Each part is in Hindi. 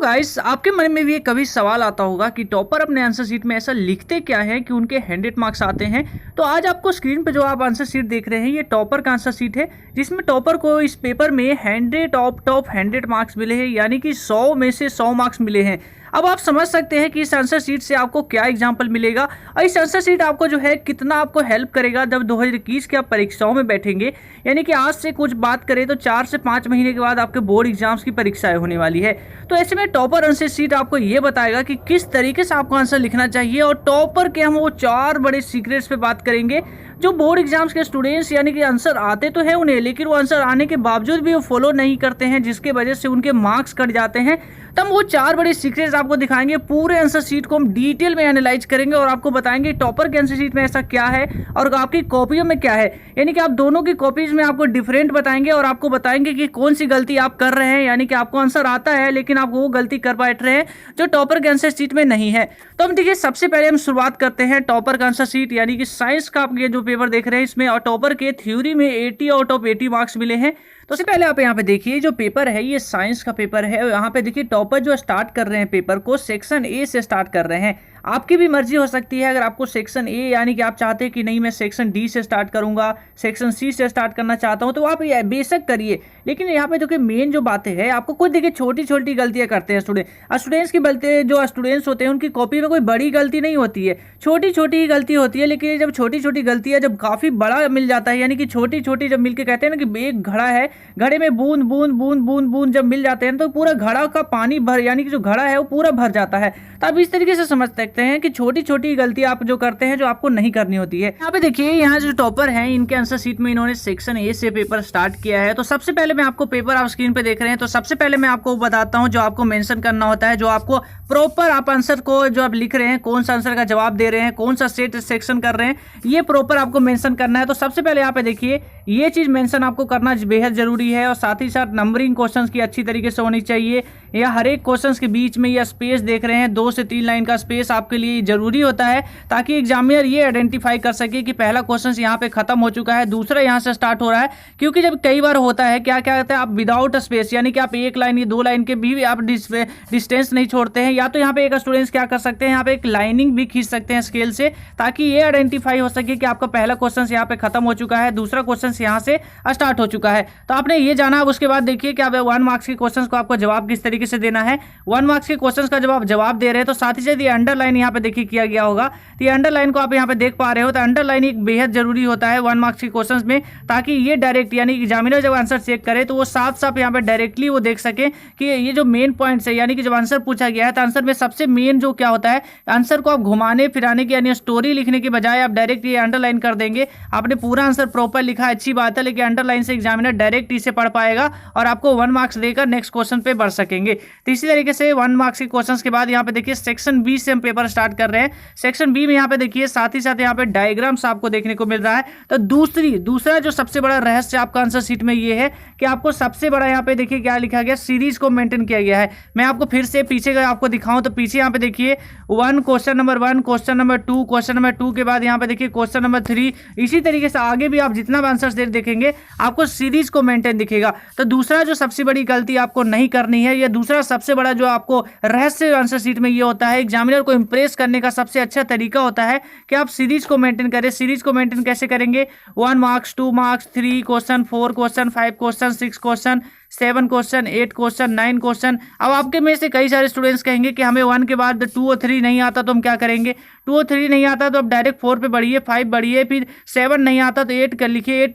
गाइस, आपके मन में भी ये कभी सवाल आता होगा कि टॉपर अपने आंसर शीट में ऐसा लिखते क्या है कि उनके 100 मार्क्स आते हैं। तो आज आपको स्क्रीन पे जो आप आंसर शीट देख रहे हैं ये टॉपर का आंसर शीट है, जिसमें टॉपर को इस पेपर में 100 ऑफ टॉप 100 मार्क्स मिले हैं, यानी कि 100 में से 100 मार्क्स मिले हैं। अब आप समझ सकते हैं कि इस आंसर शीट से आपको क्या एग्जाम्पल मिलेगा और इस आंसर शीट आपको जो है कितना आपको हेल्प करेगा जब 2021 की आप परीक्षाओं में बैठेंगे। यानी कि आज से कुछ बात करें तो 4 से 5 महीने के बाद आपके बोर्ड एग्जाम्स की परीक्षाएं होने वाली है। तो ऐसे में टॉपर आंसर शीट आपको ये बताएगा कि किस तरीके से आपको आंसर लिखना चाहिए, और टॉपर के हम वो 4 बड़े सीक्रेट्स पे बात करेंगे जो बोर्ड एग्जाम्स के स्टूडेंट्स यानी कि आंसर आते तो है उन्हें, लेकिन वो आंसर आने के बावजूद भी वो फॉलो नहीं करते हैं, जिसके वजह से उनके मार्क्स कट जाते हैं। तब वो 4 बड़े सीक्रेट्स आपको दिखाएंगे। पूरे आंसर शीट को हम डिटेल में एनालाइज करेंगे और आपको बताएंगे टॉपर के आंसर शीट में ऐसा क्या है और आपकी कॉपियों में क्या है। यानी कि आप दोनों की कॉपीज में आपको डिफरेंट बताएंगे और आपको बताएंगे कि कौन सी गलती आप कर रहे हैं, यानी कि आपको आंसर आता है लेकिन आप वो गलती कर बैठ रहे हैं जो टॉपर के आंसर शीट में नहीं है। तो हम देखिए, सबसे पहले हम शुरुआत करते हैं टॉपर का आंसर शीट, यानी कि साइंस का आप ये जो पेपर देख रहे हैं इसमें और टॉपर के थ्योरी में 80 आउट ऑफ 80 मार्क्स मिले हैं। तो सबसे पहले आप यहाँ पे देखिए, जो पेपर है ये साइंस का पेपर है। यहाँ पे देखिए टॉपर जो स्टार्ट कर रहे हैं पेपर को सेक्शन ए से स्टार्ट कर रहे हैं। आपकी भी मर्जी हो सकती है, अगर आपको सेक्शन ए यानी कि आप चाहते हैं कि नहीं मैं सेक्शन डी से स्टार्ट करूंगा, सेक्शन सी से स्टार्ट करना चाहता हूं, तो आप ये बेशक करिए। लेकिन यहाँ पे जो कि मेन जो बातें हैं, आपको खुद देखिए छोटी छोटी गलतियां करते हैं स्टूडेंट्स की गलती, जो स्टूडेंट्स होते हैं उनकी कॉपी में कोई बड़ी गलती नहीं होती है, छोटी छोटी ही गलती होती है। लेकिन जब छोटी छोटी गलतियां जब काफी बड़ा मिल जाता है, यानी कि छोटी छोटी जब मिलकर कहते हैं ना कि एक घड़ा है, घड़े में बूंद बूंद बूंद बूंद बूंद जब मिल जाते हैं तो पूरा घड़ा का पानी भर, यानी कि जो घड़ा है वो पूरा भर जाता है। तो आप इस तरीके से समझ सकते हैं कि छोटी छोटी गलती आप जो करते हैं जो आपको नहीं करनी होती है। यहाँ पे देखिए, यहाँ जो टॉपर हैं इनके आंसर शीट में इन्होंने सेक्शन ए से पेपर स्टार्ट किया है। तो सबसे पहले मैं आपको पेपर आप स्क्रीन पे देख रहे हैं, तो सबसे पहले मैं आपको बताता हूँ जो आपको मेंशन करना होता है, जो आपको प्रॉपर आप आंसर को जो आप लिख रहे हैं, कौन सा आंसर का जवाब दे रहे हैं, कौन सा सेट सेक्शन कर रहे हैं, ये प्रॉपर आपको मेंशन करना है। तो सबसे पहले यहाँ पे देखिए, ये चीज मेंशन आपको करना बेहद जरूरी है, और साथ ही साथ नंबरिंग क्वेश्चंस की अच्छी तरीके से होनी चाहिए। या हर एक क्वेश्चंस के बीच में यह स्पेस देख रहे हैं, 2 से 3 लाइन का स्पेस आपके लिए जरूरी होता है, ताकि एग्जामिनर ये आइडेंटिफाई कर सके कि पहला क्वेश्चन यहाँ पे खत्म हो चुका है, दूसरा यहाँ से स्टार्ट हो रहा है। क्योंकि जब कई बार होता है क्या क्या कहते हैं, आप विदाउट स्पेस यानी कि आप 1 लाइन या 2 लाइन के भी आप डिस्टेंस नहीं छोड़ते हैं, या तो यहाँ पे एक स्टूडेंट्स क्या कर सकते हैं, यहाँ पे एक लाइनिंग भी खींच सकते हैं स्केल से, ताकि ये आइडेंटिफाई हो सके कि आपका पहला क्वेश्चन यहाँ पे खत्म हो चुका है, दूसरा क्वेश्चन यहाँ से स्टार्ट हो चुका है। तो आपने ये जाना। अब उसके बाद देखिए कि आप 1 मार्क्स के क्वेश्चंस को आपको जवाब किस तरीके से देना है। 1 मार्क्स के क्वेश्चंस का जवाब दे रहे हैं, तो साथ ही साथ ये अंडरलाइन यहाँ पे देखिए किया गया होगा। तो ये अंडरलाइन को आप यहाँ पे देख पा रहे हो, तो अंडरलाइन एक बेहद जरूरी होता है 1 मार्क्स के क्वेश्चंस में, ताकि ये डायरेक्ट यानी एग्जामिनर जब आंसर चेक करे तो वो साफ साफ यहाँ पे डायरेक्टली वो देख सके कि ये जो मेन पॉइंट्स है, यानी कि जब आंसर पूछा गया है तो आंसर में सबसे मेन जो क्या होता है, आंसर को आप घुमाने फिराने की यानी स्टोरी लिखने के बजाय आप डायरेक्ट ये अंडरलाइन कर देंगे। आपने पूरा आंसर प्रॉपर लिखा, अच्छी बात है, लेकिन अंडरलाइन से एग्जामिनर डायरेक्ट इसे पढ़ पाएगा और आपको 1 मार्क्स देकर नेक्स्ट क्वेश्चन पे बढ़ सकेंगे। तो इसी तरीके से 1 मार्क्स के क्वेश्चंस के बाद यहाँ पे देखिए सेक्शन बी से हम पेपर स्टार्ट कर रहे हैं। सेक्शन बी में यहाँ पे देखिए साथ ही साथ यहाँ पे डायग्राम्स आपको देखने को मिल रहा है। तो दूसरा जो सबसे बड़ा रहस्य आपका आंसर शीट में ये है कि आपको सबसे बड़ा यहाँ पे देखिए क्या लिखा गया, सीरीज को मेंटेन किया गया है। मैं आपको फिर से पीछे का आपको दिखाऊं तो पीछे यहाँ पे देखिए 1 question number 1, question number 2, question number 2 के बाद यहाँ पे देखिए क्वेश्चन नंबर 3, इसी तरीके से आगे भी आप जितना भी आंसर देखेंगे आपको सीरीज को मेंटेन दिखेगा। तो दूसरा जो सबसे बड़ी गलती आपको नहीं करनी है, या दूसरा सबसे बड़ा जो आपको रहस्य आंसर शीट में ये होता है, एग्जामिनर को इंप्रेस करने का सबसे अच्छा तरीका होता है कि आप सीरीज को मेंटेन करें। सीरीज को मेंटेन कैसे करेंगे? 1 marks, 2 marks, 3 question, 4 question, 5 question, 6 question, 7 question, 8 question, 9 question. अब आपके में से कई सारे स्टूडेंट्स कहेंगे कि हमें 1 के बाद 2 और 3 नहीं आता, तो हम क्या करेंगे? 2 और 3 नहीं आता तो अब डायरेक्ट 4 पे बढ़िए, 5 बढ़िए, फिर 7 नहीं आता तो 8 कर लिखिए,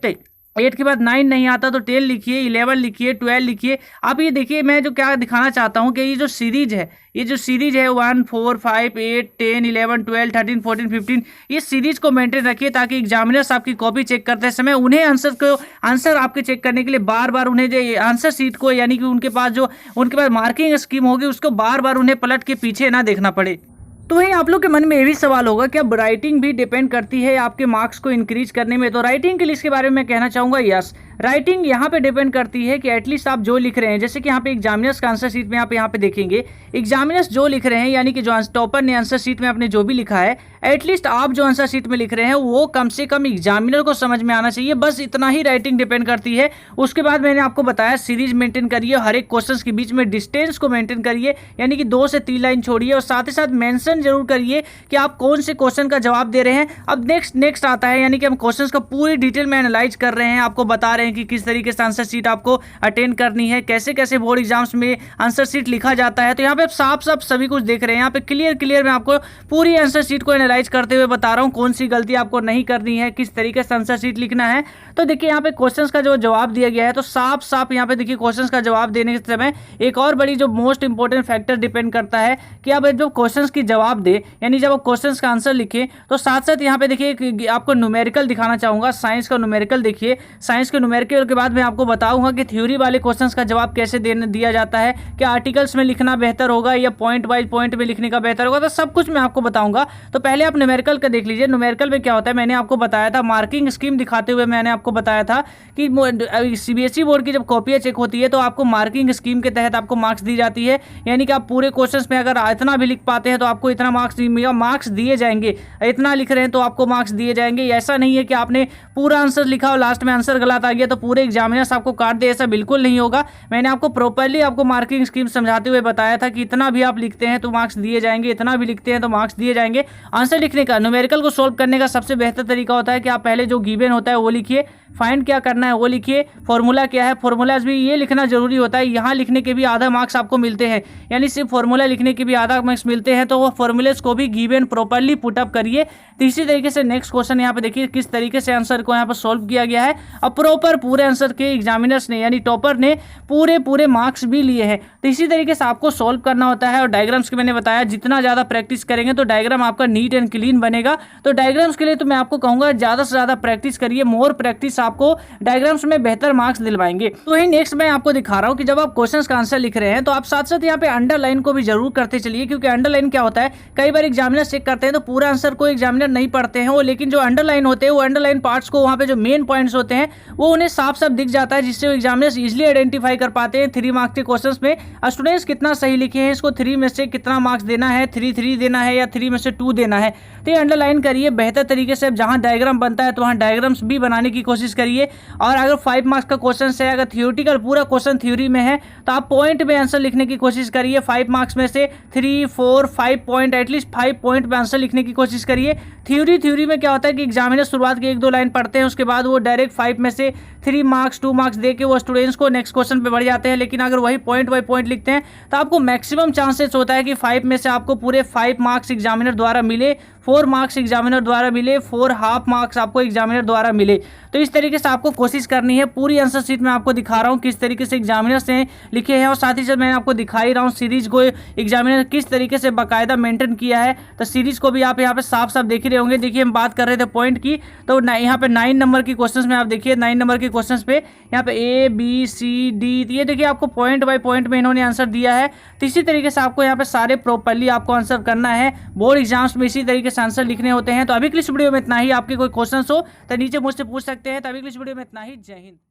8 के बाद 9 नहीं आता तो 10 लिखिए, 11 लिखिए, 12 लिखिए। आप ये देखिए, मैं जो क्या दिखाना चाहता हूँ कि ये जो सीरीज है 1, 4, 5, 8, 10, 11, 12, 13, 14, 15, ये सीरीज को मेंटेन रखिए, ताकि एग्जामिनर्स आपकी कॉपी चेक करते समय उन्हें आंसर आपके चेक करने के लिए बार बार उन्हें जो आंसर शीट को, यानी कि उनके पास मार्किंग स्कीम होगी उसको बार बार उन्हें पलट के पीछे ना देखना पड़े। तो वहीं आप लोग के मन में ये भी सवाल होगा कि अब राइटिंग भी डिपेंड करती है आपके मार्क्स को इंक्रीज करने में। तो राइटिंग के लिए इसके बारे में मैं कहना चाहूँगा, यस, राइटिंग यहाँ पे डिपेंड करती है कि एटलीस्ट आप जो लिख रहे हैं, जैसे कि यहाँ पे एग्जामिनर्स का आंसर शीट में आप यहाँ पे देखेंगे, एग्जामिनर्स जो लिख रहे हैं यानी कि जो टॉपर ने आंसर शीट में आपने जो भी लिखा है, एटलीस्ट आप जो आंसर शीट में लिख रहे हैं वो कम से कम एग्जामिनर को समझ में आना चाहिए। बस इतना ही राइटिंग डिपेंड करती है। उसके बाद मैंने आपको बताया सीरीज मेंटेन करिए, हर एक क्वेश्चन के बीच में डिस्टेंस को मेंटेन करिए, यानी कि 2 से 3 लाइन छोड़िए, और साथ ही साथ मेंशन जरूर करिए कि आप कौन से क्वेश्चन का जवाब दे रहे हैं। अब नेक्स्ट आता है, यानी कि हम क्वेश्चन का पूरी डिटेल में एनालाइज कर रहे हैं, आपको बता रहे हैं कि किस तरीके से आंसर शीट आपको अटेंड करनी है, कैसे कैसे बोर्ड एग्जाम्स में आंसर शीट लिखा जाता है। तो यहाँ पे साफ साफ सभी कुछ देख रहे हैं, यहाँ पे क्लियर मैं आपको पूरी आंसर शीट को एनालाइज करते हुए बता रहा हूँ कौन सी गलती आपको नहीं करनी है, किस तरीके से आंसर शीट लिखना है। तो देखिए यहाँ पे क्वेश्चंस का जो जवाब दिया गया है, तो साफ यहाँ पे देखिए क्वेश्चंस का जवाब देने के समय एक और बड़ी जो मोस्ट इंपोर्टेंट फैक्टर डिपेंड करता है कि आप जो क्वेश्चंस की जवाब दे, यानी जब आप क्वेश्चंस का आंसर लिखें तो साथ साथ यहाँ पे देखिए आपको न्यूमेरिकल दिखाना चाहूंगा। साइंस का न्यूमेरिकल देखिए, साइंस के न्यूमेरिकल के बाद मैं आपको बताऊंगा कि थ्योरी वाले क्वेश्चंस का जवाब कैसे दिया जाता है, क्या आर्टिकल्स में लिखना बेहतर होगा या पॉइंट वाइज पॉइंट में लिखने का बेहतर होगा, तो सब कुछ मैं आपको बताऊंगा। तो पहले आप न्यूमेरिकल का देख लीजिए। न्यूमेरिकल में क्या होता है, मैंने आपको बताया था मार्किंग स्कीम दिखाते हुए, मैंने आपको बताया था कि सीबीएसई बोर्ड की जब कॉपियां चेक होती है तो आपको मार्किंग स्कीम के तहत आपको मार्क्स दी जाती है, यानी कि आप पूरे क्वेश्चंस में अगर इतना भी लिख पाते हैं तो आपको इतना मार्क्स दिए जाएंगे, इतना लिख रहे हैं तो आपको मार्क्स दिए जाएंगे। ऐसा नहीं है कि आपने पूरा आंसर लिखा और लास्ट में आंसर गलत आ गया तो पूरे एग्जामिनर्स आपको काट दे, ऐसा बिल्कुल नहीं होगा। मैंने आपको प्रॉपर्ली आपको मार्किंग स्कीम समझाते हुए बताया था कि इतना भी आप लिखते हैं तो मार्क्स दिए जाएंगे, इतना भी लिखते हैं तो मार्क्स दिए जाएंगे। आंसर लिखने का, न्यूमेरिकल को सोल्व करने का सबसे बेहतर तरीका होता है कि आप पहले जो गिवन होता है वो लिखिए, फाइंड क्या करना है वो लिखिए, फॉर्मूला क्या है, फॉर्मूलाज भी ये लिखना जरूरी होता है। यहाँ लिखने के भी आधा मार्क्स आपको मिलते हैं, यानी सिर्फ फॉर्मूला लिखने के भी आधा मार्क्स मिलते हैं, तो वो फॉर्मूलेज को भी गिवन प्रॉपर्ली पुटअप करिए। तो इसी तरीके से नेक्स्ट क्वेश्चन यहाँ पे देखिए किस तरीके से आंसर को यहाँ पर सॉल्व किया गया है। अब प्रॉपर पूरे आंसर के एग्जामिनर्स ने यानी टॉपर ने पूरे मार्क्स भी लिए हैं। तो इसी तरीके से आपको सॉल्व करना होता है। और डायग्राम्स के मैंने बताया जितना ज़्यादा प्रैक्टिस करेंगे तो डायग्राम आपका नीट एंड क्लीन बनेगा। तो डायग्राम्स के लिए तो मैं आपको कहूँगा ज़्यादा से ज़्यादा प्रैक्टिस करिए, मोर प्रैक्टिस आपको डायग्राम्स में बेहतर मार्क्स दिलवाएंगे। तो वही नेक्स्ट मैं आपको दिखा रहा हूँ कि जब आप क्वेश्चंस का आंसर लिख रहे हैं तो आप साथ साथ यहाँ पे अंडरलाइन को भी जरूर करते चलिए, क्योंकि अंडरलाइन क्या होता है, कई बार एग्जामिनर चेक करते हैं तो पूरा आंसर को एग्जामिनर नहीं पढ़ते हैं वो, लेकिन जो अंडरलाइन होते हैं वो अंडरलाइन पार्ट्स को, वहाँ पे जो मेन पॉइंट्स होते हैं वो उन्हें साफ साफ दिख जाता है, जिससे एग्जामिनर्स इजिली आइडेंटिफाई कर पाते हैं 3 मार्क्स के क्वेश्चन में स्टूडेंट्स कितना सही लिखे हैं, इसको 3 में से कितना मार्क्स देना है, 3 देना है या 3 में से 2 देना है। तो ये अंडरलाइन करिए बेहतर तरीके से। जहाँ डायग्राम बनता है तो वहाँ डायग्राम्स भी बनाने की कोशिश करिए। और अगर 5 मार्क्स का क्वेश्चन है, अगर थ्योरेटिकल पूरा क्वेश्चन थ्योरी में है तो आप पॉइंट में आंसर लिखने की कोशिश करिए। 5 मार्क्स में से 3, 4, 5 पॉइंट, एटलीस्ट 5 पॉइंट में आंसर लिखने की कोशिश करिए। थ्योरी में क्या होता है कि एग्जामिनर शुरुआत की 1-2 लाइन पढ़ते हैं, उसके बाद वो डायरेक्ट 5 में से 3 मार्क्स 2 मार्क्स दे के वो स्टूडेंट्स को नेक्स्ट क्वेश्चन पे बढ़ जाते हैं। लेकिन अगर वही पॉइंट बाय पॉइंट लिखते हैं तो आपको मैक्सिमम चांसेस होता है कि 5 में से आपको पूरे 5 मार्क्स एग्जामिनर द्वारा मिले, 4 मार्क्स एग्जामिनर द्वारा मिले, 4 हाफ मार्क्स आपको एग्जामिनर द्वारा मिले। तो इस तरीके से आपको कोशिश करनी है। पूरी आंसर शीट में आपको दिखा रहा हूँ किस तरीके से एग्जामिनर्स ने लिखे हैं, और साथ ही साथ मैंने आपको दिखा ही रहा हूँ सीरीज को एग्जामिनर किस तरीके से बाकायदा मेंटेन किया है। तो सीरीज को भी आप यहाँ पे साफ साफ देख ही रहे होंगे। देखिए हम बात कर रहे थे पॉइंट की, तो यहाँ पे 9 नंबर की क्वेश्चंस में आप देखिए 9 नंबर के क्वेश्चंस पे यहाँ पे A, B, C, D, ये देखिए आपको पॉइंट बाय पॉइंट में इन्होंने आंसर दिया है। तो इसी तरीके से आपको यहाँ पे सारे प्रॉपर्ली आपको आंसर करना है। बोर्ड एग्जाम्स में इसी तरीके से आंसर लिखने होते हैं। तो अभी के इस वीडियो में इतना ही। आपके कोई क्वेश्चन हो तो नीचे मुझसे पूछ सकते हैं। तो अभी के इस वीडियो में इतना ही। जय हिंद।